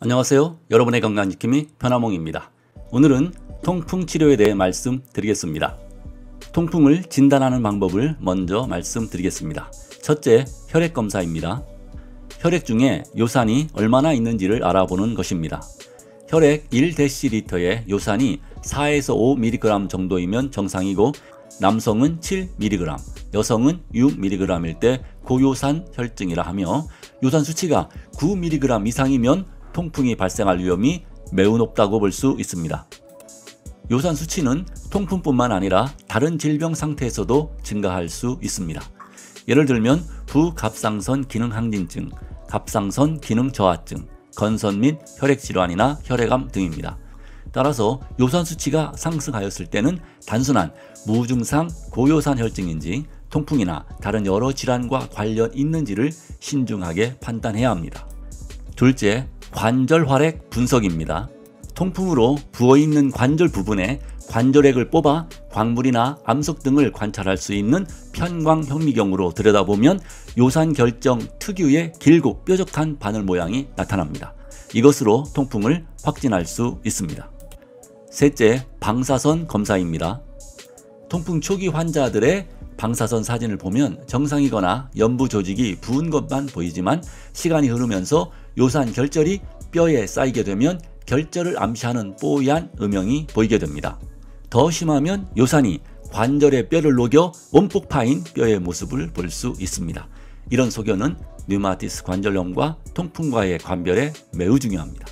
안녕하세요. 여러분의 건강지킴이 편화몽입니다. 오늘은 통풍 치료에 대해 말씀드리겠습니다. 통풍을 진단하는 방법을 먼저 말씀드리겠습니다. 첫째, 혈액검사입니다. 혈액 중에 요산이 얼마나 있는지를 알아보는 것입니다. 혈액 1dl에 요산이 4에서 5mg 정도이면 정상이고 남성은 7mg, 여성은 6mg일 때 고요산 혈증이라 하며 요산 수치가 9mg 이상이면 통풍이 발생할 위험이 매우 높다고 볼 수 있습니다. 요산 수치는 통풍뿐만 아니라 다른 질병 상태에서도 증가할 수 있습니다. 예를 들면 부갑상선 기능 항진증, 갑상선 기능 저하증, 건선 및 혈액질환이나 혈액암 등입니다. 따라서 요산 수치가 상승하였을 때는 단순한 무증상 고요산 혈증인지 통풍이나 다른 여러 질환과 관련 있는지를 신중하게 판단해야 합니다. 둘째, 관절 활액 분석입니다. 통풍으로 부어있는 관절 부분에 관절액을 뽑아 광물이나 암석 등을 관찰할 수 있는 편광현미경으로 들여다보면 요산 결정 특유의 길고 뾰족한 바늘 모양이 나타납니다. 이것으로 통풍을 확진할 수 있습니다. 셋째, 방사선 검사입니다. 통풍 초기 환자들의 방사선 사진을 보면 정상이거나 연부 조직이 부은 것만 보이지만 시간이 흐르면서 요산 결절이 뼈에 쌓이게 되면 결절을 암시하는 뽀얀 음영이 보이게 됩니다. 더 심하면 요산이 관절의 뼈를 녹여 원폭 파인 뼈의 모습을 볼 수 있습니다. 이런 소견은 류마티스 관절염과 통풍과의 관별에 매우 중요합니다.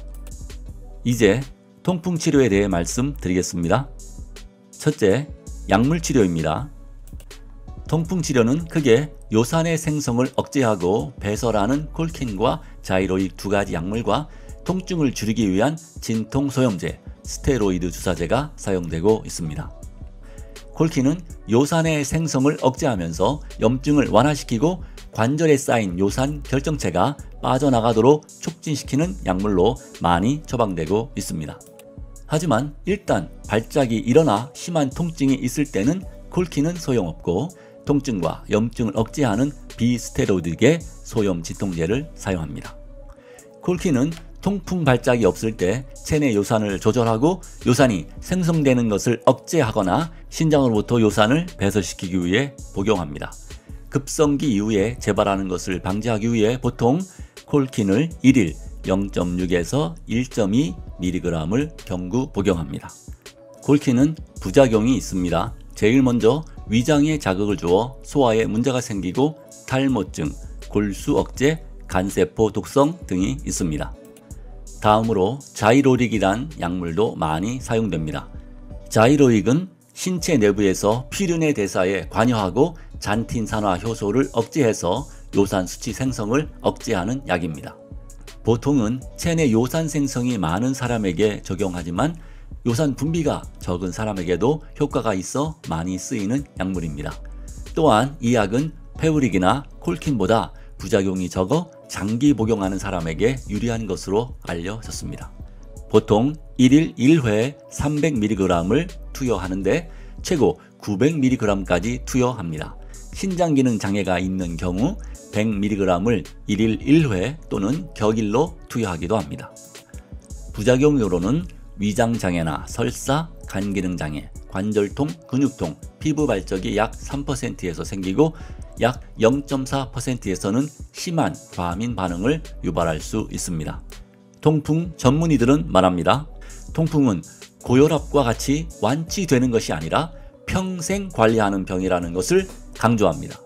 이제 통풍 치료에 대해 말씀드리겠습니다. 첫째, 약물 치료입니다. 통풍 치료는 크게 요산의 생성을 억제하고 배설하는 콜킨과 자이로익 두 가지 약물과 통증을 줄이기 위한 진통소염제, 스테로이드 주사제가 사용되고 있습니다. 콜킨은 요산의 생성을 억제하면서 염증을 완화시키고 관절에 쌓인 요산 결정체가 빠져나가도록 촉진시키는 약물로 많이 처방되고 있습니다. 하지만 일단 발작이 일어나 심한 통증이 있을 때는 콜킨은 소용없고 통증과 염증을 억제하는 비스테로이드계 소염 진통제를 사용합니다. 콜킨은 통풍 발작이 없을 때 체내 요산을 조절하고 요산이 생성되는 것을 억제하거나 신장으로부터 요산을 배설시키기 위해 복용합니다. 급성기 이후에 재발하는 것을 방지하기 위해 보통 콜킨을 1일 0.6에서 1.2mg을 경구 복용합니다. 콜킨은 부작용이 있습니다. 제일 먼저 위장에 자극을 주어 소화에 문제가 생기고 탈모증, 골수 억제, 간세포 독성 등이 있습니다. 다음으로 자이로릭이란 약물도 많이 사용됩니다. 자이로릭은 신체 내부에서 피륜의 대사에 관여하고 잔틴산화 효소를 억제해서 요산 수치 생성을 억제하는 약입니다. 보통은 체내 요산 생성이 많은 사람에게 적용하지만 요산 분비가 적은 사람에게도 효과가 있어 많이 쓰이는 약물입니다. 또한 이 약은 페우릭이나 콜킨보다 부작용이 적어 장기 복용하는 사람에게 유리한 것으로 알려졌습니다. 보통 1일 1회에 300mg을 투여하는데 최고 900mg까지 투여합니다. 신장기능 장애가 있는 경우 100mg을 1일 1회 또는 격일로 투여하기도 합니다. 부작용으로는 위장장애나 설사, 간기능장애, 관절통, 근육통, 피부 발적이 약 3%에서 생기고 약 0.4%에서는 심한 과민 반응을 유발할 수 있습니다. 통풍 전문의들은 말합니다. 통풍은 고혈압과 같이 완치되는 것이 아니라 평생 관리하는 병이라는 것을 강조합니다.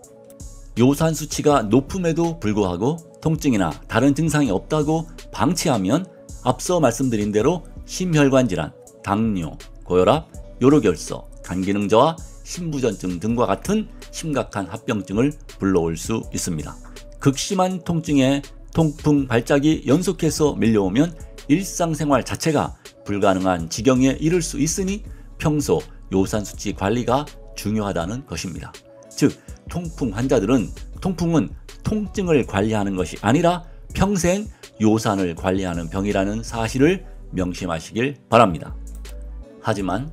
요산 수치가 높음에도 불구하고 통증이나 다른 증상이 없다고 방치하면 앞서 말씀드린 대로 심혈관 질환, 당뇨, 고혈압, 요로결석, 간기능 저하, 신부전증 등과 같은 심각한 합병증을 불러올 수 있습니다. 극심한 통증에 통풍 발작이 연속해서 밀려오면 일상생활 자체가 불가능한 지경에 이를 수 있으니 평소 요산 수치 관리가 중요하다는 것입니다. 즉, 통풍 환자들은 통풍은 통증을 관리하는 것이 아니라 평생 요산을 관리하는 병이라는 사실을 명심하시길 바랍니다. 하지만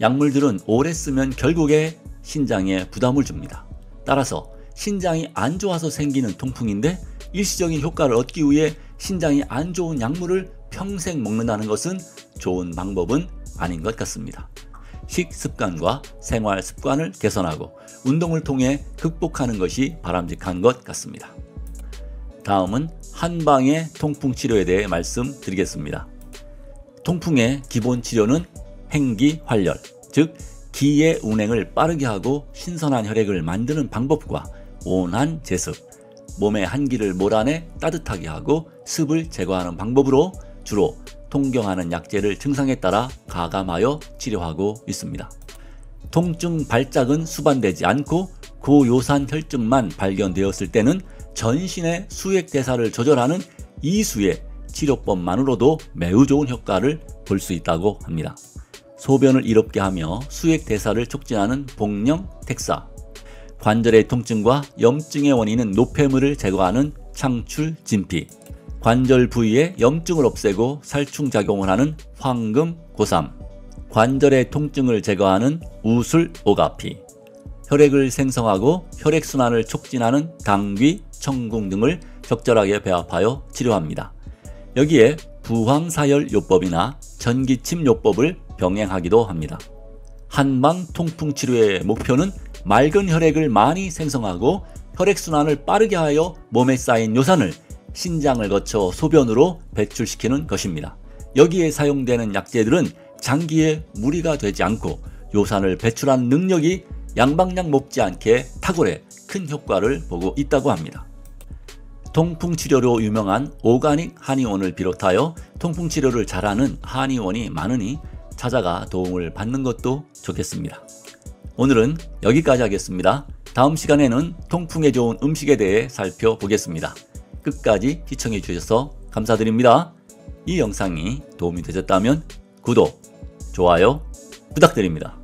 약물들은 오래 쓰면 결국에 신장에 부담을 줍니다. 따라서 신장이 안 좋아서 생기는 통풍인데 일시적인 효과를 얻기 위해 신장이 안 좋은 약물을 평생 먹는다는 것은 좋은 방법은 아닌 것 같습니다. 식습관과 생활 습관을 개선하고 운동을 통해 극복하는 것이 바람직한 것 같습니다. 다음은 한방의 통풍 치료에 대해 말씀드리겠습니다. 통풍의 기본 치료는 행기활렬, 즉 기의 운행을 빠르게 하고 신선한 혈액을 만드는 방법과 온한 제습, 몸의 한기를 몰아내 따뜻하게 하고 습을 제거하는 방법으로 주로 통경하는 약재를 증상에 따라 가감하여 치료하고 있습니다. 통증 발작은 수반되지 않고 고요산 혈증만 발견되었을 때는 전신의 수액대사를 조절하는 이수의 치료법만으로도 매우 좋은 효과를 볼 수 있다고 합니다. 소변을 이롭게 하며 수액대사를 촉진하는 복령 택사, 관절의 통증과 염증의 원인은 노폐물을 제거하는 창출 진피, 관절 부위의 염증을 없애고 살충작용을 하는 황금 고삼, 관절의 통증을 제거하는 우술 오가피, 혈액을 생성하고 혈액순환을 촉진하는 당귀, 청궁 등을 적절하게 배합하여 치료합니다. 여기에 부황사혈요법이나 전기침요법을 병행하기도 합니다. 한방 통풍 치료의 목표는 맑은 혈액을 많이 생성하고 혈액순환을 빠르게 하여 몸에 쌓인 요산을 신장을 거쳐 소변으로 배출시키는 것입니다. 여기에 사용되는 약재들은 장기에 무리가 되지 않고 요산을 배출하는 능력이 양방향 못지않게 탁월해 큰 효과를 보고 있다고 합니다. 통풍 치료로 유명한 오가닉 한의원을 비롯하여 통풍 치료를 잘하는 한의원이 많으니 찾아가 도움을 받는 것도 좋겠습니다. 오늘은 여기까지 하겠습니다. 다음 시간에는 통풍에 좋은 음식에 대해 살펴보겠습니다. 끝까지 시청해 주셔서 감사드립니다. 이 영상이 도움이 되셨다면 구독, 좋아요 부탁드립니다.